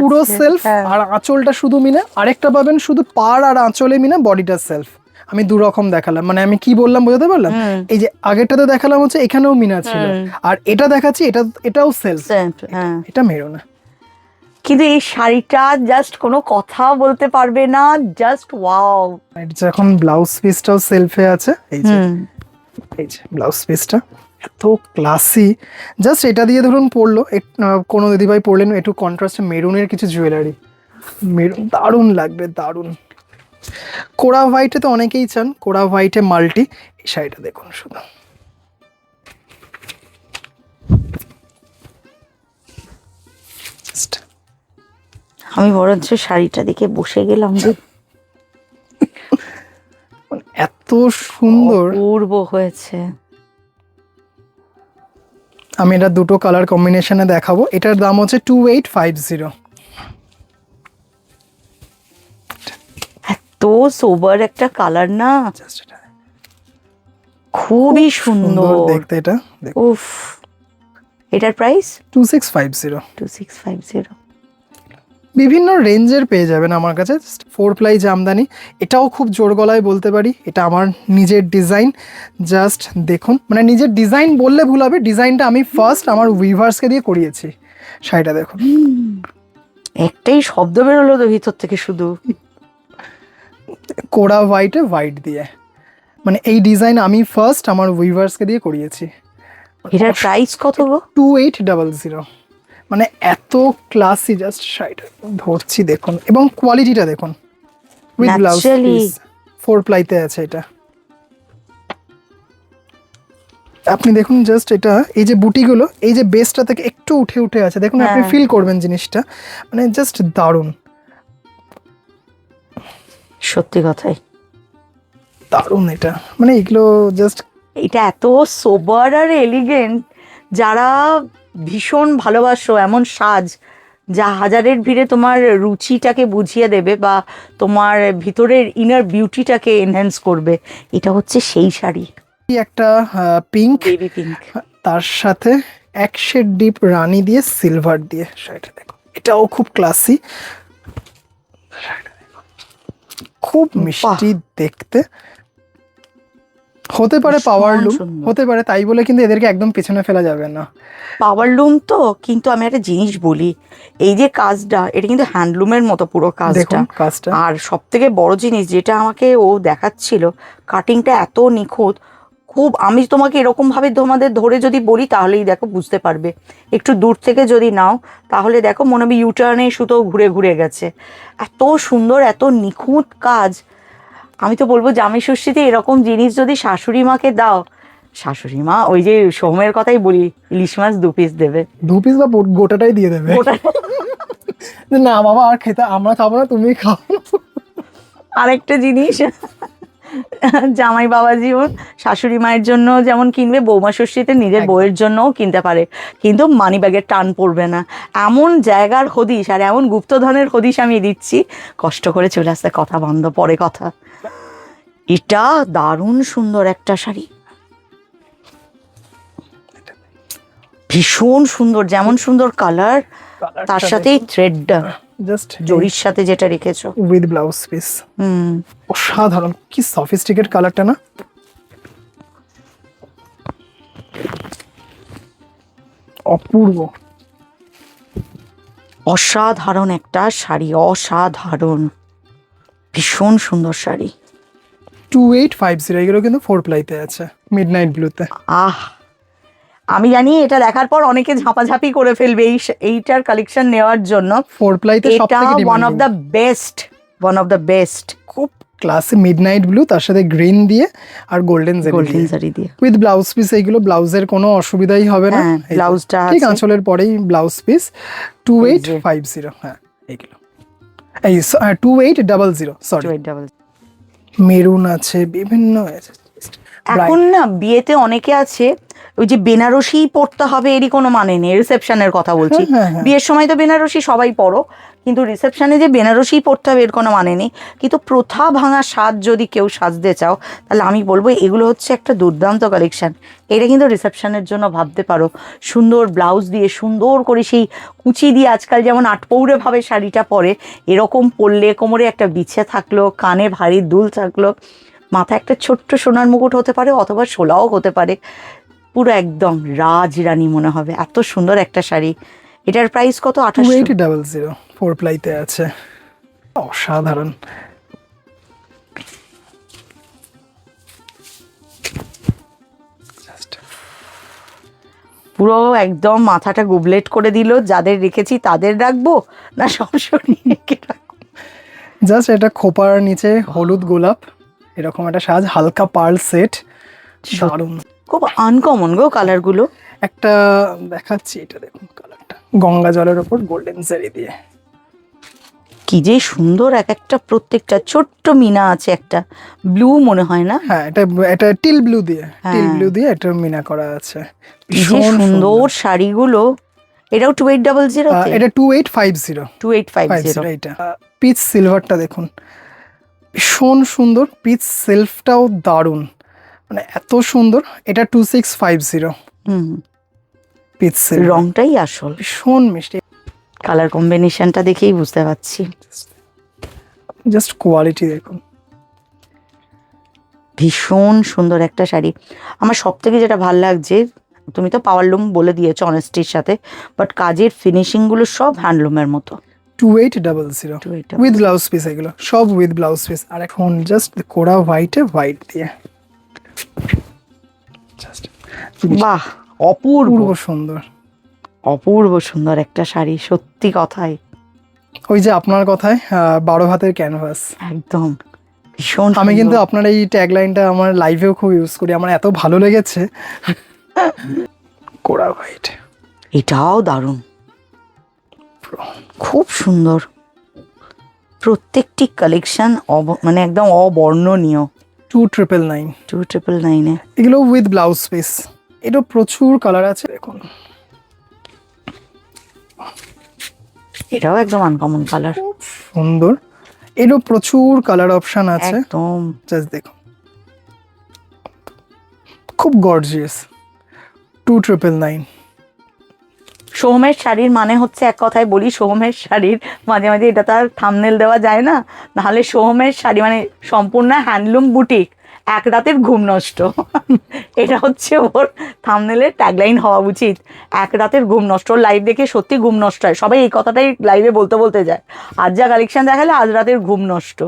পুরো সেলফ আর আঁচলটা শুধু মিনা, আরেকটা পাবেন শুধু পাড় আর আঁচলে মিনা, বডিটা সেলফ। আমি দু রকম দেখালাম, মানে আমি কি বললাম বোঝাতে পারলাম? এই যে আগেরটাতে দেখালাম হচ্ছে এখানেও মিনা ছিল, আর এটা দেখাচ্ছি এটাও সেলফ, হ্যাঁ। এটা মেরুন। কিন্তু এই শাড়িটা জাস্ট কোনো কথা বলতে পারবে না, জাস্ট ওয়াও। এখন ব্লাউজ পিসটাও সেলফে আছে, এই যে ব্লাউজ পিসটা এত ক্লাসি, জাস্ট এটা দিয়ে ধরুন পরলো কোনো দিদিভাই পরলেন একটু কন্ট্রাস্টে মেরুনের কিছু জুয়েলারি, মেরুন দারুণ লাগবে, দারুণ। কোরা হোয়াইটে তো অনেকেই চান, কোরা হোয়াইটে মাল্টি, এই শাড়িটা দেখুন শুধু, আমি বরঞ্চ শাড়িটা দেখে বসে গেলাম যে এত সুন্দর, অপূর্ব হয়েছে। আমি এটা দুটো কালার কম্বিনেশনে দেখাবো। এটার দাম হচ্ছে 2850। এত সোবার একটা কালার না, খুবই সুন্দর দেখতে এটা। উফ, এটার প্রাইস 2650। 2650। বিভিন্ন রেঞ্জের পেয়ে যাবেন আমার কাছে। 4 প্লাই জামদানি, এটাও খুব জোর গলায় বলতে পারি এটা আমার নিজের ডিজাইন। জাস্ট দেখুন, মানে নিজের ডিজাইন বললে ভুল হবে, ডিজাইনটা আমি ফার্স্ট আমার উইভার্সকে দিয়ে করিয়েছি। শাড়িটা দেখুন, একটাই শব্দ বেরোলো তো ভিতর থেকে শুধু, কোরা হোয়াইটে হোয়াইট দিয়ে, মানে এই ডিজাইন আমি ফার্স্ট আমার উইভার্সকে দিয়ে করিয়েছি। এটার প্রাইস কত গো? 2800। মানে এত ক্লাসি, জাস্ট শাড়িটা ধরছি দেখুন, এবং কোয়ালিটিটা দেখুন, উইথ ব্লাউজ পিস 4 প্লাইতে আছে এটা। আপনি দেখুন জাস্ট এটা, এই যে বুটিগুলো এই যে বেসটা থেকে একটু উঠে উঠে আছে দেখুন, আপনি ফিল করবেন জিনিসটা, মানে জাস্ট দারুণ, সত্যি কথাই দারুণ এটা, মানে এগুলো জাস্ট, এটা এত সোবার আর এলিগেন্ট, যারা ভীষণ ভালোবাসো এমন সাজ যা হাজারের ভিড়ে তোমার রুচিটাকে বুঝিয়ে দেবে বা তোমার ভিতরের ইনার বিউটিটাকে এনহ্যান্স করবে, এটা হচ্ছে সেই শাড়ি। একটা পিঙ্ক, বেবি পিঙ্ক, তার সাথে এক শেড ডিপ রানী দিয়ে সিলভার দিয়ে শাড়িটা দেখুন, এটাও খুব ক্লাসি, খুব মিষ্টি দেখতে, হতে পারে পাওয়ার লুম, হতে পারে, তাই বলে কিন্তু এদেরকে একদম পেছনে ফেলা যাবে না। পাওয়ার লুম তো, কিন্তু আমি একটা জিনিস বলি, এই যে কাজটা এটা কিন্তু হ্যান্ডলুমের মতো পুরো কাজটা, আর সব থেকে বড় জিনিস যেটা আমাকে ও দেখাচ্ছিল, কাটিংটা এত নিখুঁত, খুব, আমি তোমাকে এরকম ভাবে তোমাদের ধরে যদি বলি তাহলেই দেখো বুঝতে পারবে, একটু দূর থেকে যদি নাও তাহলে দেখো মনে হবে ইউটার্নে সুতো ঘুরে ঘুরে গেছে, এত সুন্দর, এত নিখুঁত কাজ। আমি তো বলবো জামাই ষষ্ঠীতে এরকম জিনিস যদি শাশুড়ি মাকে দাও, শাশুড়ি মা ওই যে সোমের কথাই বলি, ইলিশ মাছ 2 পিস দেবে, 2 পিস বা গোটাটাই দিয়ে দেবে, না বাবা আর খেতে আমরা খাবো না, তুমি খাও। আরেকটা জিনিস, জামাই বাবাজিও শাশুড়ি মায়ের জন্য যেমন কিনবে, বৌমা ষষ্ঠীতে নিজের বউয়ের জন্যও কিনতে পারে, কিন্তু মানি ব্যাগের টান পড়বে না, এমন জায়গার হদিশ আর এমন গুপ্তধনের হদিশ আমি দিচ্ছি। কষ্ট করে চলে আসতে, কথা বন্ধ, পরে কথা। এটা দারুণ সুন্দর একটা শাড়ি, ভীষণ সুন্দর, যেমন সুন্দর কালার, তার সাথে থ্রেডটা জাস্ট জরির সাথে যেটা রেখেছো উইথ ব্লাউজ পিস, অসাধারণ, কি সফিস্টিকেট কালারটা না, অপূর্ব, অসাধারণ একটা শাড়ি, অসাধারণ, ভীষণ সুন্দর শাড়ি। 2850, এগুলো কিন্তু 4 প্লাইতে আছে, মিডনাইট ব্লুতে। আমি জানি এটা দেখার পর অনেকে ঝাপাঝাপি করে ফেলবে এইটার কালেকশন নেওয়ার জন্য। 4 প্লাইতে সবথেকে demanding, one of the best, খুব ক্লাসি মিডনাইট ব্লু, তার সাথে গ্রিন দিয়ে আর গোল্ডেন জারি দিয়ে উইথ ব্লাউজ পিস। এইগুলো ব্লাউজের কোনো অসুবিধাই হবে না, ব্লাউজটা ঠিক আঁচলের পরেই ব্লাউজ পিস। 2850, হ্যাঁ এইগুলো, এই 2800, সরি, মেরুন আছে, বিভিন্ন এখন না বিয়েতে অনেকে আছে ওই যে বেনারসি পরতে হবে, এরই কোনো মানে নেই, রিসেপশনের কথা বলছি, বিয়ের সময় তো বেনারসি সবাই পরো, কিন্তু রিসেপশনে যে বেনারসি পরতে হবে এর কোনো মানে নেই। কিন্তু প্রথা ভাঙা সাজ যদি কেউ সাজতে চাও, তাহলে আমি বলবো এগুলো হচ্ছে একটা দুর্দান্ত কালেকশন। এটা কিন্তু রিসেপশনের জন্য ভাবতে পারো, সুন্দর ব্লাউজ দিয়ে, সুন্দর করে সেই কুচি দিয়ে, আজকাল যেমন আটপৌরে ভাবে শাড়িটা পরে, এরকম পরলে কোমরে একটা বিছে থাকলো, কানে ভারী দুল থাকলো, মাথায় একটা ছোট্ট সোনার মুকুট হতে পারে, অথবা শোলাও হতে পারে, পুরো একদম রাজরানী মনে হবে। এত সুন্দর একটা শাড়ি। এটার প্রাইস কত? 2800। 2800 4 প্লাইতে আছে, অসাধারণ। পুরো একদম মাথাটা গুবলেট করে দিল। যাদের রেখেছি তাদের রাখবো না সব সরিয়ে রেখে রাখবো? জাস্ট এটা খোপার নিচে হলুদ গোলাপ এরকম একটা সাজ, হালকা পার্ল সেট, দারুণ। খুব আনকমন গো কালারগুলো। একটা দেখাচ্ছি, এটা দেখুন কালারটা, গঙ্গা জলের ওপর গোল্ডেন জারি দিয়ে, কি যে সুন্দর এক একটা, প্রত্যেকটা ছোট্ট মিনা আছে, একটা ব্লু মনে হয় না? হ্যাঁ এটা এটা টিল ব্লু দিয়ে, টিল হ্যাঁ। ব্লু দিয়ে এটা মিনা করা আছে, কি যে ভীষণ সুন্দর শাড়িগুলো। এটাও 2800 এটা 2850 2850। এটা পিচ সিলভারটা দেখুন, ভীষণ সুন্দর, পিচ সেলফটাও দারুণ, মানে এত সুন্দর। এটা 2650 হুম, পিচ সিলভার, রংটাই আসল। ভীষণ মিষ্টি, কালার কম্বিনেশনটা দেখেই বুঝতে পারছি। জাস্ট কোয়ালিটি দেখুন। ভীষণ সুন্দর একটা শাড়ি। আমার সব থেকে যেটা ভালো লাগছে, তুমি তো পাওয়ারলুম বলে দিয়েছো অনেস্টির সাথে, বাট কাজের ফিনিশিংগুলো সব হ্যান্ডলুমের মতো। 2800 উইথ ব্লাউজ পিস, এগুলো সব উইথ ব্লাউজ পিস। আর এখন জাস্ট কোড়া হোয়াইটে হোয়াইট দিয়ে, জাস্ট বাহ, অপূর্ব পূর্ব সুন্দর। অপূর্ব সুন্দর একটা শাড়ি, সত্যি কথাই। ওই যে আপনার কথায় 12 হাতের ক্যানভাস, একদম ভীষণ আমি কিন্তু সুন্দর। আপনার এই ট্যাগলাইনটা আমার লাইভেও খুব ইউজ করি, আমার এত ভালো লেগেছে। কোড়া হোয়াইট, এটাও দারুণ, খুব সুন্দর। প্রত্যেকটি কালেকশন মানে একদম অবর্ণনীয়। 2999 2999-এ এগুলো উইথ ব্লাউজ পিস, এটা প্রচুর কালার আছে দেখুন। এটাও একদম আনকমন কালার, সুন্দর, এরও প্রচুর কালার অপশন আছে, একদম। জাস্ট দেখুন, খুব গর্জিয়াস। 2999 সোহমের শাড়ির মানে হচ্ছে, এক কথায় বলি, সোহমের শাড়ির মাঝে মাঝে এটা তার থাম্বনেল দেওয়া যায় না, নাহলে সোহমের শাড়ি মানে সম্পূর্ণ হ্যান্ডলুম বুটিক, এক রাতের ঘুম নষ্ট। এটা হচ্ছে ওর থাম্বনেলের ট্যাগলাইন হওয়া উচিত, এক রাতের ঘুম নষ্ট। ওর লাইভ দেখে সত্যি ঘুম নষ্ট হয়, সবাই এই কথাটাই লাইভে বলতে বলতে যায়, আজ যা কালেকশন দেখালে আজ রাতের ঘুম নষ্ট।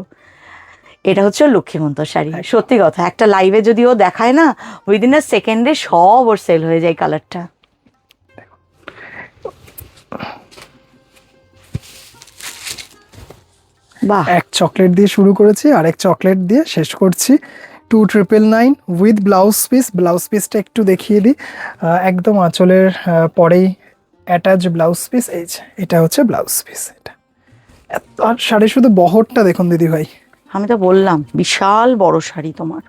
এটা হচ্ছে ওর লক্ষ্মীমন্ত শাড়ি, সত্যি কথা। একটা লাইভে যদি ও দেখায় না, উইদিন আ সেকেন্ডে সব ওর সেল হয়ে যায় কালারটা। বাহ, এক চকলেট দিয়ে শুরু করেছি, আর এক চকলেট দিয়ে শেষ করছি। 2999 উইথ ব্লাউজ পিস, ব্লাউজ পিসটা একটু দেখিয়ে দিই, একদম আঁচলের পরেই অ্যাটাচ ব্লাউজ পিস, এই যে এটা হচ্ছে ব্লাউজ পিস। এটা আর শাড়ি শুধু বহরটা দেখুন দিদি ভাই, আমি তো বললাম বিশাল বড় শাড়ি তোমার,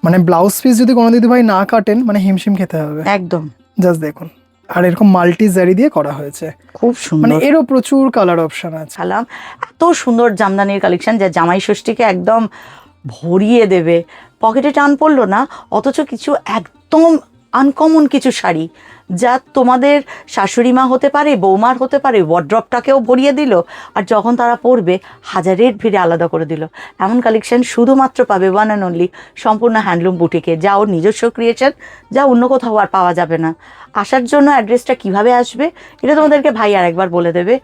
মানে ব্লাউজ পিস যদি কোনো দিদি ভাই না কাটেন মানে হিমশিম খেতে হবে। একদম জাস্ট দেখুন, আর এরকম মাল্টি জারি দিয়ে করা হয়েছে, খুব মানে সুন্দর। এরও প্রচুর কালার অপশন আছে। সালাম, এত সুন্দর জামদানির কালেকশন যা জামাই ষষ্ঠীকে একদম ভরিয়ে দেবে। পকেটে টান পড়লো না, অথচ কিছু একদম আনকমন কিছু শাড়ি, যা তোমাদের শাশুড়ি মা হতে পারে, বৌমার হতে পারে, ওয়ার্ড্রপটাকেও ভরিয়ে দিল, আর যখন তারা পরবে হাজারের ভিড়ে আলাদা করে দিল। এমন কালেকশন শুধুমাত্র পাবে ওয়ান অ্যান্ড অনলি সম্পূর্ণ হ্যান্ডলুম বুটিকে, যা ওর নিজস্ব ক্রিয়েশন, যা অন্য কোথাও আর পাওয়া যাবে না। আসার জন্য অ্যাড্রেসটা কিভাবে আসবে এটা তোমাদেরকে ভাই আর একবার বলে দেবে,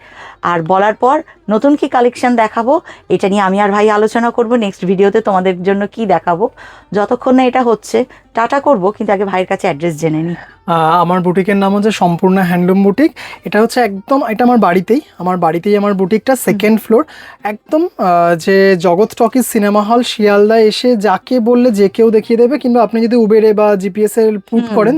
আর বলার পর নতুন কি কালেকশন দেখাবো এটা নিয়ে আমি আর ভাই আলোচনা করব নেক্সট ভিডিওতে, তোমাদের জন্য কি দেখাবো। যতক্ষণ না এটা হচ্ছে টাটা করব, কিন্তু আগে ভাইয়ের কাছে অ্যাড্রেস জেনে নিই। আমার বুটিকের নাম হচ্ছে সম্পূর্ণ হ্যান্ডলুম বুটিক। এটা হচ্ছে একদম, এটা আমার বাড়িতেই আমার বুটিকটা, সেকেন্ড ফ্লোর, একদম যে জগৎ টকিজ সিনেমা হল শিয়ালদায় এসে যাকে বললে যে কেউ দেখিয়ে দেবে, কিংবা আপনি যদি উবেরে বা জিপিএসে পুট করেন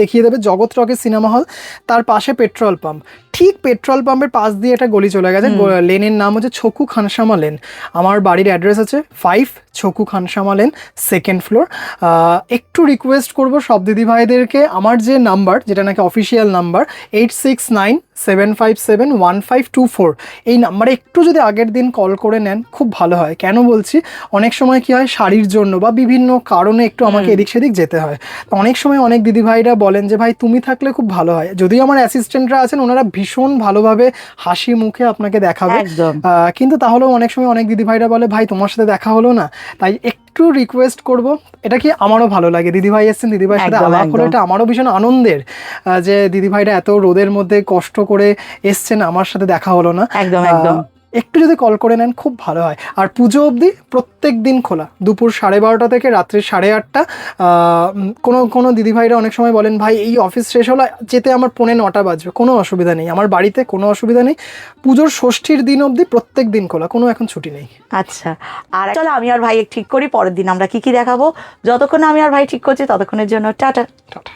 দেখিয়ে দেবে জগৎ টকিজ সিনেমা হল, তার পাশে পেট্রোল পাম্প, ঠিক পেট্রোল পাম্পের পাশ দিয়ে একটা গলি চলে গেছে, লেনের নাম হচ্ছে ছকু খানসামা লেন। আমার বাড়ির অ্যাড্রেস আছে 5 ছকু খানসামা লেন, সেকেন্ড ফ্লোর। একটু রিকোয়েস্ট করব সব দিদি ভাইদেরকে, আমার যে নাম্বার, যেটা নাকি অফিসিয়াল নাম্বার 8697571524, এই নাম্বারে একটু যদি আগের দিন কল করে নেন খুব ভালো হয়। কেন বলছি, অনেক সময় কি হয় শাড়ির জন্য বা বিভিন্ন কারণে একটু আমাকে এদিক সেদিক যেতে হয়, তো অনেক সময় অনেক দিদিভাইরা বলেন যে ভাই তুমি থাকলে খুব ভালো হয়। যদিও আমার অ্যাসিস্ট্যান্টরা আছেন, ওনারা ভীষণ ভালোভাবে হাসি মুখে আপনাকে দেখাবে, একদম। কিন্তু তাহলেও অনেক সময় অনেক দিদিভাইরা বলে ভাই তোমার সাথে দেখা হলো না, তাই একটু একটু রিকোয়েস্ট করব, এটা কি আমারও ভালো লাগে, দিদিভাই এসেছেন, দিদিভাইয়ের সাথে একদম, আলাপ হলো, একদম। এটা আমারও ভীষণ আনন্দের যে দিদিভাইরা এত রোদের মধ্যে কষ্ট করে এসছেন, আমার সাথে দেখা হলো না। একদম, একদম। একটু যদি কল করে নেন খুব ভালো হয়। আর পুজো অবধি প্রত্যেক দিন খোলা, দুপুর 12:30 থেকে রাত্রি 8:30। কোনো কোনো দিদিভাইরা অনেক সময় বলেন ভাই এই অফিস শেষ হলো যেতে আমার 9:45 বাজবে, কোনো অসুবিধা নেই, আমার বাড়িতে কোনো অসুবিধা নেই। পুজোর ষষ্ঠীর দিন অবধি প্রত্যেক দিন খোলা, কোনো এখন ছুটি নেই। আচ্ছা, আর চলো আমি আর ভাই ঠিক করি পরের দিন আমরা কি কি দেখাবো। যতক্ষণ আমি আর ভাই ঠিক করছি ততক্ষণের জন্য টাটা। টাটা।